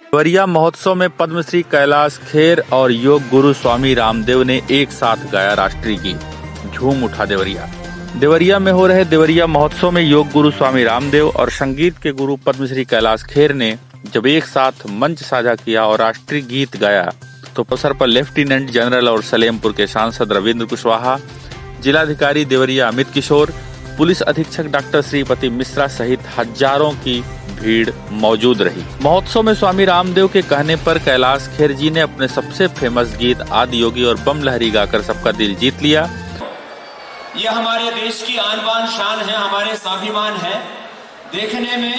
देवरिया महोत्सव में पद्मश्री कैलाश खेर और योग गुरु स्वामी रामदेव ने एक साथ गाया राष्ट्रीय गीत। झूम उठा देवरिया। देवरिया में हो रहे देवरिया महोत्सव में योग गुरु स्वामी रामदेव और संगीत के गुरु पद्मश्री कैलाश खेर ने जब एक साथ मंच साझा किया और राष्ट्रीय गीत गाया तो अवसर पर लेफ्टिनेंट जनरल और सलेमपुर के सांसद रविंद्र कुशवाहा, जिलाधिकारी देवरिया अमित किशोर, पुलिस अधीक्षक डॉक्टर श्रीपति मिश्रा सहित हजारों की भीड़ मौजूद रही। महोत्सव में स्वामी रामदेव के कहने पर कैलाश खेर जी ने अपने सबसे फेमस गीत आदि योगी और बम लहरी गाकर सबका दिल जीत लिया। यह हमारे देश की आन बान शान है, हमारे स्वाभिमान है। देखने में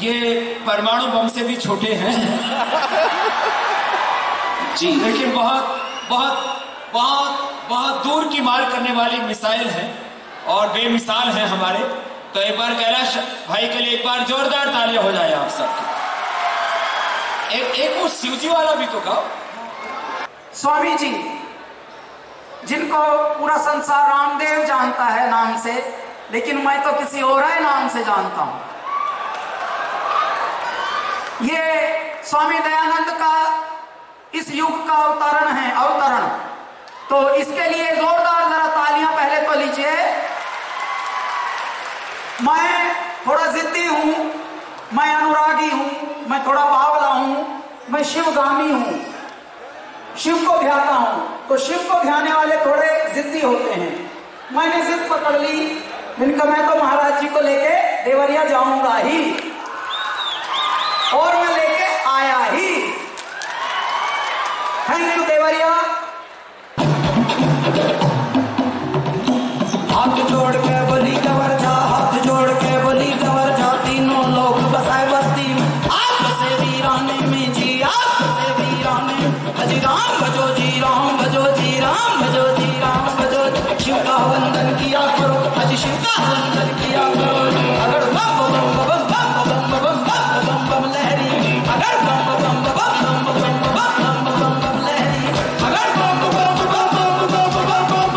ये परमाणु बम से भी छोटे हैं जी, लेकिन बहुत बहुत बहुत बहुत दूर की मार करने वाली मिसाइल है और बेमिसाल है हमारे। तो एक बार कैलाश भाई के लिए एक बार जोरदार तालियां हो जाए आप सबकी। एक वो शिवजी वाला भी तो गाओ। स्वामी जी जिनको पूरा संसार रामदेव जानता है नाम से, लेकिन मैं तो किसी और है नाम से जानता हूं। ये स्वामी दयानंद का इस युग का अवतरण है, अवतरण। तो इसके लिए जोरदार जरा तालियां पहले तो लीजिए। मैं थोड़ा जिद्दी हूं, मैं अनुरागी हूं, मैं थोड़ा बावला हूं, मैं शिवगामी हूं, शिव को ध्याता हूं। तो शिव को ध्याने वाले थोड़े जिद्दी होते हैं। मैंने जिद पकड़ ली, इनका मैं तो महाराज जी को लेके देवरिया जाऊंगा ही, और मैं लेके आया ही। Thank you Deoria. हाथ जोड़ के बोली गवर जा, हाथ जोड़ के बोली गवर जा, तीनों लोग बसाए बस्ती में आपसे वीराने में जी, आपसे वीराने अजी राम भजो जी, राम भजो जी, राम भजो जी, राम भजो। शिव का वंदन किया करो, अजी शिव का वंदन किया करो। अगर बम बम बम बम बम बम बम बम लहरी, अगर बम बम बम बम बम बम बम बम लहरी, अगर बम बम बम बम बम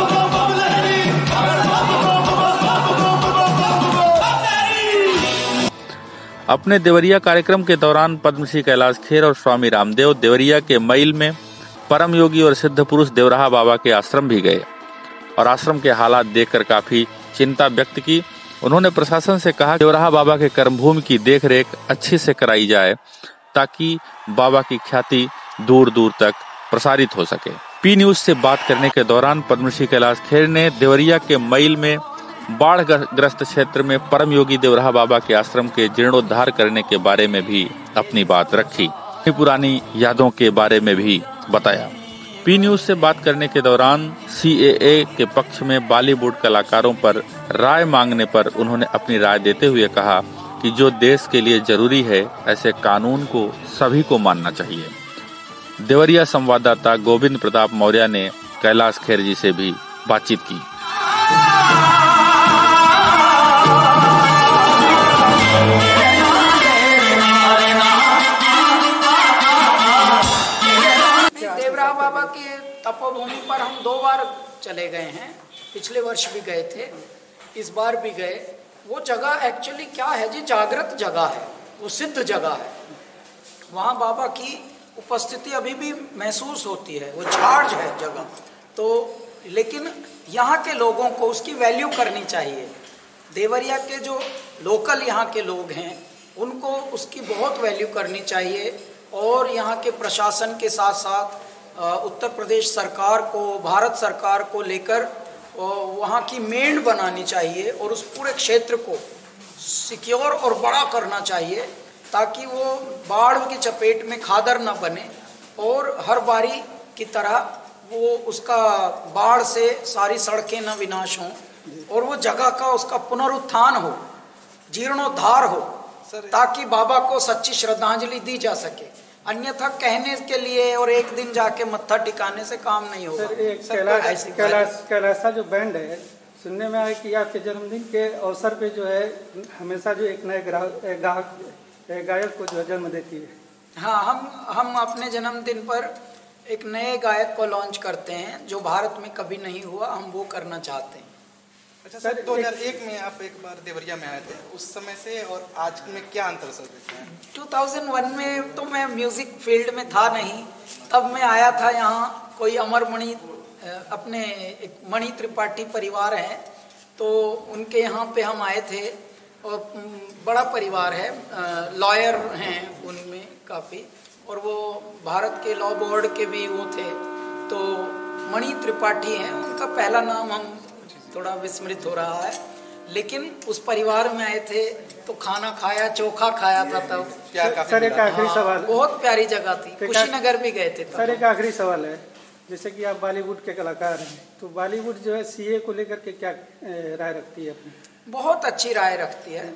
बम बम लहरी, अगर बम बम बम बम बम लहरी। अपने देवरिया कार्यक्रम के दौरान पद्मश्री कैलाश खेर और स्वामी रामदेव देवरिया के मैल में परम योगी और सिद्ध पुरुष देवराहा बाबा के आश्रम भी गए और आश्रम के हालात देखकर काफी चिंता व्यक्त की। उन्होंने प्रशासन से कहा देवराहा बाबा के कर्मभूमि की देखरेख अच्छे से कराई जाए ताकि बाबा की ख्याति दूर दूर तक प्रसारित हो सके। पी न्यूज से बात करने के दौरान पद्मश्री कैलाश खेर ने देवरिया के मैल में बाढ़ ग्रस्त क्षेत्र में परम योगी देवराहा बाबा के आश्रम के जीर्णोद्धार करने के बारे में भी अपनी बात रखी। पुरानी यादों के बारे में भी बताया। पी न्यूज से बात करने के दौरान CAA के पक्ष में बॉलीवुड कलाकारों पर राय मांगने पर उन्होंने अपनी राय देते हुए कहा कि जो देश के लिए जरूरी है ऐसे कानून को सभी को मानना चाहिए। देवरिया संवाददाता गोविंद प्रताप मौर्य ने कैलाश खेर जी से भी बातचीत की। देवराहा बाबा के तपोभूमि पर हम 2 बार चले गए हैं। पिछले वर्ष भी गए थे, इस बार भी गए। वो जगह एक्चुअली क्या है जी, जागृत जगह है, वो सिद्ध जगह है। वहाँ बाबा की उपस्थिति अभी भी महसूस होती है, वो चार्ज है जगह। तो लेकिन यहाँ के लोगों को उसकी वैल्यू करनी चाहिए। देवरिया के जो लोकल यहाँ के लोग हैं उनको उसकी बहुत वैल्यू करनी चाहिए। और यहाँ के प्रशासन के साथ साथ उत्तर प्रदेश सरकार को, भारत सरकार को लेकर वहाँ की मेंढ बनानी चाहिए और उस पूरे क्षेत्र को सिक्योर और बड़ा करना चाहिए ताकि वो बाढ़ की चपेट में खादर न बने और हर बारी की तरह वो उसका बाढ़ से सारी सड़कें न विनाश हों और वो जगह का उसका पुनरुत्थान हो, जीर्णोद्धार हो, ताकि बाबा को सच्ची श्रद्धांजलि दी जा सके। अन्यथा कहने के लिए और एक दिन जाके मत्था टिकाने से काम नहीं होगा। कैलाशा जो बैंड है, सुनने में आया कि आपके जन्मदिन के अवसर पे जो है हमेशा जो एक नए गायक को जो है जन्म देती है। हाँ, हम अपने जन्मदिन पर एक नए गायक को लॉन्च करते हैं जो भारत में कभी नहीं हुआ, हम वो करना चाहते हैं। अच्छा सर, 2001 में आप एक बार देवरिया में आए थे, उस समय से और आज में क्या अंतर सर देखते हैं? 2001 में तो मैं म्यूजिक फील्ड में था नहीं, तब मैं आया था यहाँ। कोई अमरमणि अपने एक मणि त्रिपाठी परिवार हैं, तो उनके यहाँ पे हम आए थे। और बड़ा परिवार है, लॉयर हैं उनमें काफ़ी, और वो भारत के लॉ बोर्ड के भी वो थे। तो मणि त्रिपाठी हैं, उनका पहला नाम हम थोड़ा विस्मृत हो रहा है, लेकिन उस परिवार में आए थे तो खाना खाया, चोखा खाया था तब। सर एक आखिरी सवाल, बहुत प्यारी जगह थी, कुशीनगर भी गए थे तब। सर एक आखिरी सवाल है, जैसे कि आप बॉलीवुड के कलाकार हैं, तो बॉलीवुड जो है सीए को लेकर के क्या राय रखती है अपनी? बहुत अच्छी राय रखती है।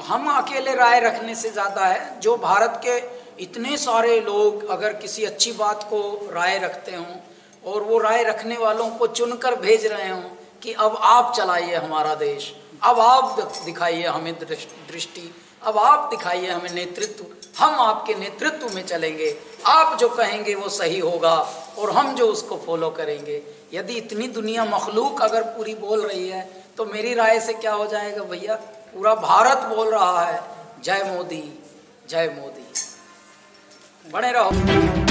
हम अकेले राय रखने से ज़्यादा है, जो भारत के इतने सारे लोग अगर किसी अच्छी बात को राय रखते हों और वो राय रखने वालों को चुनकर भेज रहे हों कि अब आप चलाइए हमारा देश, अब आप दिखाइए हमें दृष्टि, अब आप दिखाइए हमें नेतृत्व, हम आपके नेतृत्व में चलेंगे, आप जो कहेंगे वो सही होगा और हम जो उसको फॉलो करेंगे। यदि इतनी दुनिया मखलूक अगर पूरी बोल रही है तो मेरी राय से क्या हो जाएगा भैया, पूरा भारत बोल रहा है जय मोदी, जय मोदी। बने रहो।